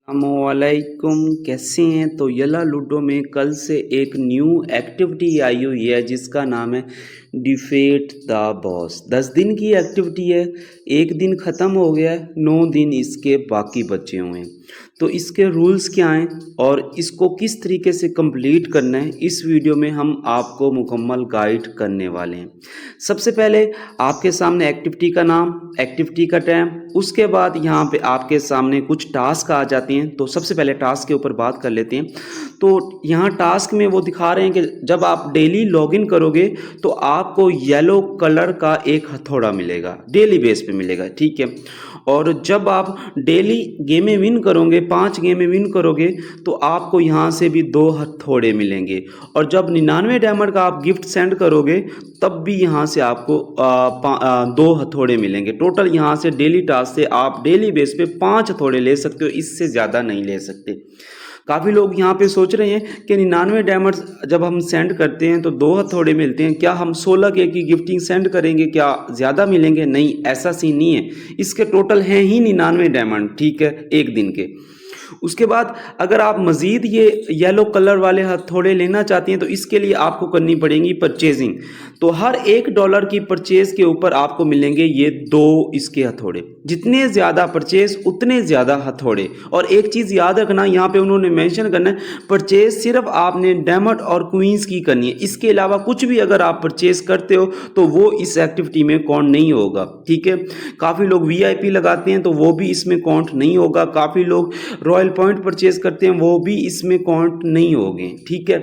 अस्सलामुअलैकुम, कैसे हैं। तो यला लूडो में कल से एक न्यू एक्टिविटी आई हुई है जिसका नाम है डिफेट द बॉस। 10 दिन की एक्टिविटी है, एक दिन ख़त्म हो गया है, 9 दिन इसके बाकी बचे हुए हैं। तो इसके रूल्स क्या हैं और इसको किस तरीके से कंप्लीट करना है, इस वीडियो में हम आपको मुकम्मल गाइड करने वाले हैं। सबसे पहले आपके सामने एक्टिविटी का नाम, एक्टिविटी का टाइम, उसके बाद यहाँ पे आपके सामने कुछ टास्क आ जाते हैं। तो सबसे पहले टास्क के ऊपर बात कर लेते हैं। तो यहाँ टास्क में वो दिखा रहे हैं कि जब आप डेली लॉगिन करोगे तो आपको येलो कलर का एक हथौड़ा मिलेगा, डेली बेस पे मिलेगा, ठीक है। और जब आप डेली गेमें विन करोगे, 5 गेमें विन करोगे तो आपको यहाँ से भी 2 हथौड़े मिलेंगे। और जब 99 डायमंड का आप गिफ्ट सेंड करोगे तब भी यहाँ से आपको 2 हथौड़े मिलेंगे। टोटल यहाँ से डेली टास्क से आप डेली बेस पे 5 हथौड़े ले सकते हो, इससे ज़्यादा नहीं ले सकते। काफ़ी लोग यहाँ पे सोच रहे हैं कि 99 डायमंड्स जब हम सेंड करते हैं तो 2 हथौड़े मिलते हैं, क्या हम 16 के की गिफ्टिंग सेंड करेंगे, क्या ज़्यादा मिलेंगे? नहीं, ऐसा सीन नहीं है। इसके टोटल हैं ही 99 डायमंड, ठीक है, एक दिन के। उसके बाद अगर आप मज़ीद ये येलो कलर वाले हथौड़े लेना चाहते हैं तो इसके लिए आपको करनी पड़ेगी परचेजिंग। तो हर $1 की परचेज के ऊपर आपको मिलेंगे ये 2 इसके हथौड़े। जितने ज़्यादा परचेज उतने ज़्यादा हथौड़े। और एक चीज़ याद रखना, यहाँ पे उन्होंने मेंशन करना है, परचेज सिर्फ आपने डायमंड और क्वींस की करनी है। इसके अलावा कुछ भी अगर आप परचेज करते हो तो वो इस एक्टिविटी में काउंट नहीं होगा, ठीक है। काफ़ी लोग VIP लगाते हैं तो वो भी इसमें काउंट नहीं होगा। काफ़ी लोग रॉयल पॉइंट परचेज करते हैं, वो भी इसमें काउंट नहीं होंगे, ठीक है।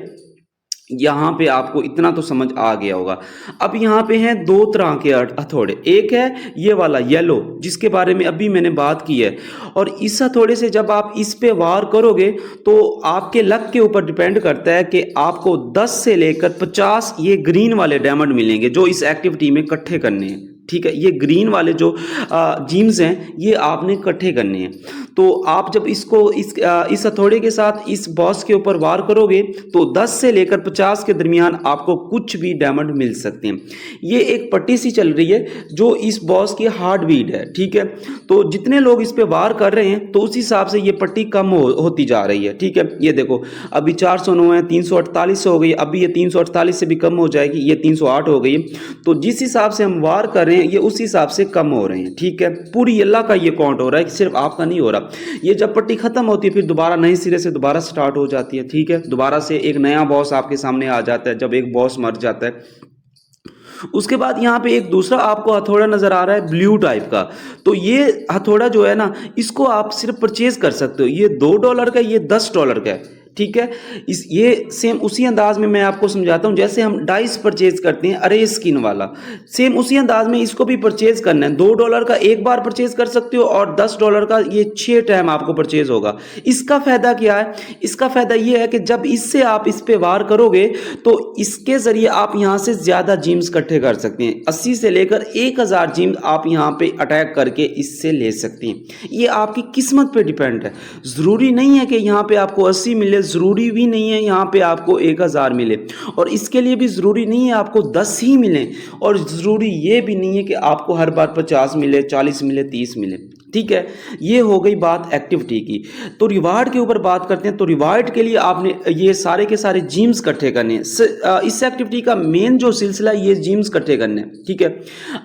यहाँ पे आपको इतना तो समझ आ गया होगा। अब यहाँ पे हैं 2 तरह के हथौड़े। एक है ये वाला येलो जिसके बारे में अभी मैंने बात की है, और इस हथौड़े से जब आप इस पे वार करोगे तो आपके लक के ऊपर डिपेंड करता है कि आपको 10 से लेकर 50 ये ग्रीन वाले डायमंड मिलेंगे जो इस एक्टिविटी में इकट्ठे करने हैं, ठीक है। ये ग्रीन वाले जो जीम्स हैं ये आपने इकट्ठे करने हैं। तो आप जब इसको इस हथौड़े के साथ इस बॉस के ऊपर वार करोगे तो 10 से लेकर 50 के दरमियान आपको कुछ भी डायमंड मिल सकते हैं। ये एक पट्टी सी चल रही है जो इस बॉस की हार्ट बीट है, ठीक है। तो जितने लोग इस पे वार कर रहे हैं तो उस हिसाब से ये पट्टी कम होती जा रही है, ठीक है। ये देखो अभी 409 है, 348 हो गई, अभी ये 348 से भी कम हो जाएगी, ये 308 हो गई। तो जिस हिसाब से हम वार कर रहे हैं ये उस हिसाब से कम हो रहे हैं, ठीक है। पूरी अल्लाह का ये काउंट हो रहा है, सिर्फ आपका नहीं हो रहा। ये जब पट्टी खत्म होती है फिर दोबारा नए सिरे से दोबारा स्टार्ट हो जाती है, ठीक है। दोबारा से एक नया बॉस आपके सामने आ जाता है जब एक बॉस मर जाता है। उसके बाद यहाँ पे एक दूसरा आपको हथौड़ा नजर आ रहा है ब्लू टाइप का। तो ये हथौड़ा जो है ना, इसको आप सिर्फ परचेज कर सकते हो। ये $2 का, ये $10 का है, ठीक है। ये सेम उसी अंदाज में मैं आपको समझाता हूँ जैसे हम डाइस परचेज करते हैं अरे स्किन वाला, सेम उसी अंदाज में इसको भी परचेज करना है। $2 का एक बार परचेज कर सकते हो और $10 का ये 6 टाइम आपको परचेज होगा। इसका फायदा क्या है? इसका फायदा ये है कि जब इससे आप इस पे वार करोगे तो इसके जरिए आप यहाँ से ज्यादा जीम्स इकट्ठे कर सकते हैं। 80 से लेकर 1000 जीम्स आप यहाँ पे अटैक करके इससे ले सकते हैं। ये आपकी किस्मत पे डिपेंड है। जरूरी नहीं है कि यहाँ पे आपको 80 मिले, ज़रूरी भी नहीं है यहाँ पे आपको 1000 मिले, और इसके लिए भी ज़रूरी नहीं है आपको 10 ही मिले, और ज़रूरी ये भी नहीं है कि आपको हर बार 50 मिले, 40 मिले, 30 मिले, ठीक है। ये हो गई बात एक्टिविटी की। तो रिवार्ड के ऊपर बात करते हैं। तो रिवार्ड के लिए आपने ये सारे के सारे जीम्स इकट्ठे करने हैं। इस एक्टिविटी का मेन जो सिलसिला ये जीम्स इकट्ठे करने हैं, ठीक है।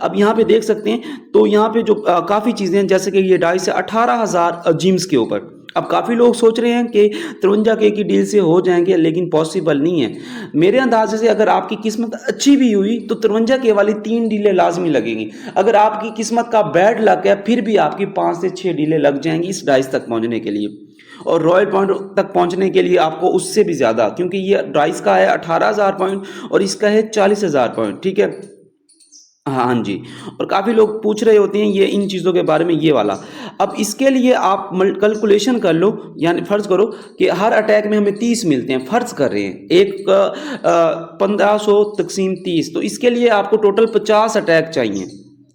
अब यहाँ पे देख सकते हैं तो यहाँ पे जो काफ़ी चीज़ें हैं, जैसे कि ये डाइस है 18,000 जीम्स के ऊपर। अब काफ़ी लोग सोच रहे हैं कि 53K की डील से हो जाएंगे, लेकिन पॉसिबल नहीं है। मेरे अंदाजे से अगर आपकी किस्मत अच्छी भी हुई तो 53K वाली 3 डीलें लाजमी लगेंगी। अगर आपकी किस्मत का बैड लक है फिर भी आपकी 5 से 6 डीलें लग जाएंगी इस डाइस तक पहुंचने के लिए, और रॉयल पॉइंट तक पहुंचने के लिए आपको उससे भी ज़्यादा, क्योंकि ये डाइस का है 18,000 पॉइंट और इसका है 40,000 पॉइंट, ठीक है। हाँ जी। और काफ़ी लोग पूछ रहे होते हैं ये इन चीज़ों के बारे में, ये वाला। अब इसके लिए आप कैलकुलेशन कर लो, यानी फ़र्ज़ करो कि हर अटैक में हमें 30 मिलते हैं, फ़र्ज़ कर रहे हैं, एक 1500 तकसीम 30, तो इसके लिए आपको टोटल 50 अटैक चाहिए,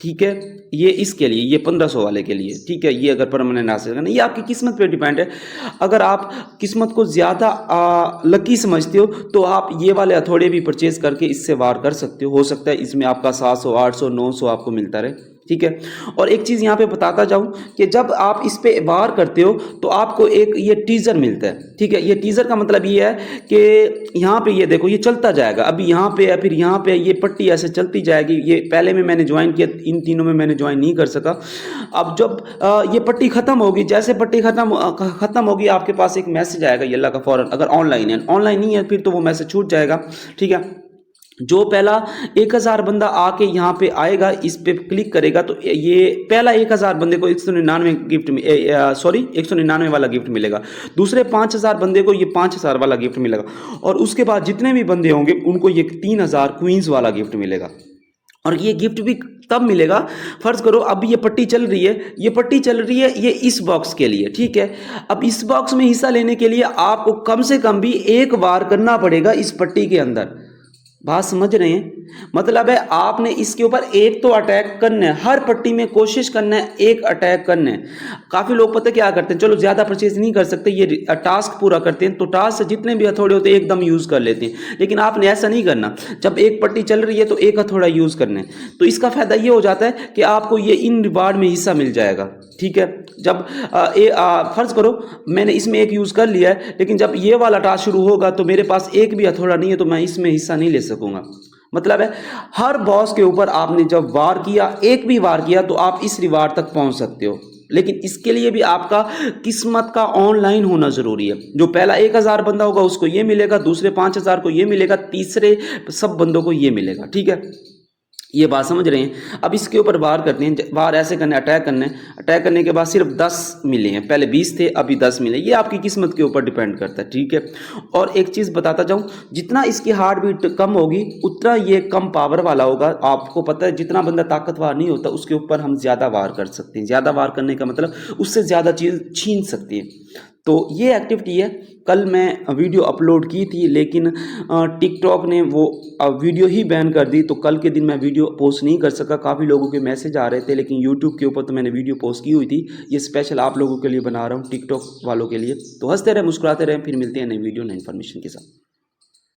ठीक है। ये इसके लिए, ये 1500 वाले के लिए, ठीक है। ये अगर परमानेंट हासिल करना, ये आपकी किस्मत पे डिपेंड है। अगर आप किस्मत को ज़्यादा लकी समझते हो तो आप ये वाले हथौड़े भी परचेज करके इससे वार कर सकते हो सकता है इसमें आपका 700, 800, 900 आपको मिलता रहे, ठीक है। और एक चीज़ यहाँ पे बताता जाऊँ कि जब आप इस पे वार करते हो तो आपको एक ये टीज़र मिलता है, ठीक है। ये टीज़र का मतलब ये है कि यहाँ पे ये देखो ये चलता जाएगा, अभी यहाँ पे है, फिर यहाँ पे ये पट्टी ऐसे चलती जाएगी। ये पहले में मैंने ज्वाइन किया, इन तीनों में मैंने ज्वाइन नहीं कर सका। अब जब ये पट्टी ख़त्म होगी, जैसे पट्टी ख़त्म होगी आपके पास एक मैसेज आएगा येल्ला का फ़ौरन, अगर ऑनलाइन है। ऑनलाइन नहीं है फिर तो वो मैसेज छूट जाएगा, ठीक है। जो पहला 1000 बंदा आके यहाँ पे आएगा, इस पे क्लिक करेगा तो ये पहला 1000 बंदे को 199 गिफ्ट सॉरी 199 वाला गिफ्ट मिलेगा। दूसरे 5000 बंदे को ये 5000 वाला गिफ्ट मिलेगा, और उसके बाद जितने भी बंदे होंगे उनको ये 3000 क्वींस वाला गिफ्ट मिलेगा। और ये गिफ्ट भी तब मिलेगा, फर्ज करो अब ये पट्टी चल रही है, ये पट्टी चल रही है ये इस बॉक्स के लिए, ठीक है। अब इस बॉक्स में हिस्सा लेने के लिए आपको कम से कम भी एक बार करना पड़ेगा इस पट्टी के अंदर। बात समझ रहे हैं? मतलब है आपने इसके ऊपर एक तो अटैक करना है, हर पट्टी में कोशिश करना है एक अटैक करना है। काफ़ी लोग पता क्या करते हैं, चलो ज़्यादा परचेज नहीं कर सकते, ये टास्क पूरा करते हैं तो टास्क से जितने भी हथौड़े होते हैं एकदम यूज़ कर लेते हैं। लेकिन आपने ऐसा नहीं करना, जब एक पट्टी चल रही है तो एक हथौड़ा यूज़ करना है। तो इसका फ़ायदा ये हो जाता है कि आपको ये इन रिवार्ड में हिस्सा मिल जाएगा, ठीक है। जब फ़र्ज़ करो मैंने इसमें एक यूज़ कर लिया है, लेकिन जब ये वाला टास्क शुरू होगा तो मेरे पास एक भी हथौड़ा नहीं है, तो मैं इसमें हिस्सा नहीं ले सकूँगा। मतलब है हर बॉस के ऊपर आपने जब वार किया, एक भी वार किया, तो आप इस रिवार्ड तक पहुंच सकते हो। लेकिन इसके लिए भी आपका किस्मत का ऑनलाइन होना ज़रूरी है। जो पहला 1000 बंदा होगा उसको ये मिलेगा, दूसरे 5000 को ये मिलेगा, तीसरे सब बंदों को ये मिलेगा, ठीक है। ये बात समझ रहे हैं? अब इसके ऊपर वार करते हैं, वार ऐसे करने, अटैक करने, अटैक करने के बाद सिर्फ 10 मिले हैं, पहले 20 थे अभी 10 मिले। ये आपकी किस्मत के ऊपर डिपेंड करता है, ठीक है। और एक चीज़ बताता जाऊँ, जितना इसकी हार्ट बीट कम होगी उतना ये कम पावर वाला होगा। आपको पता है जितना बंदा ताकतवर नहीं होता उसके ऊपर हम ज़्यादा वार कर सकते हैं। ज़्यादा वार करने का मतलब उससे ज़्यादा चीज़ छीन सकते हैं। तो ये एक्टिविटी है। कल मैं वीडियो अपलोड की थी, लेकिन टिकटॉक ने वो वीडियो ही बैन कर दी, तो कल के दिन मैं वीडियो पोस्ट नहीं कर सका। काफ़ी लोगों के मैसेज आ रहे थे, लेकिन यूट्यूब के ऊपर तो मैंने वीडियो पोस्ट की हुई थी। ये स्पेशल आप लोगों के लिए बना रहा हूँ, टिकटॉक वालों के लिए। तो हंसते रहें, मुस्कुराते रहें, फिर मिलते हैं नई वीडियो नई इन्फॉर्मेशन के साथ।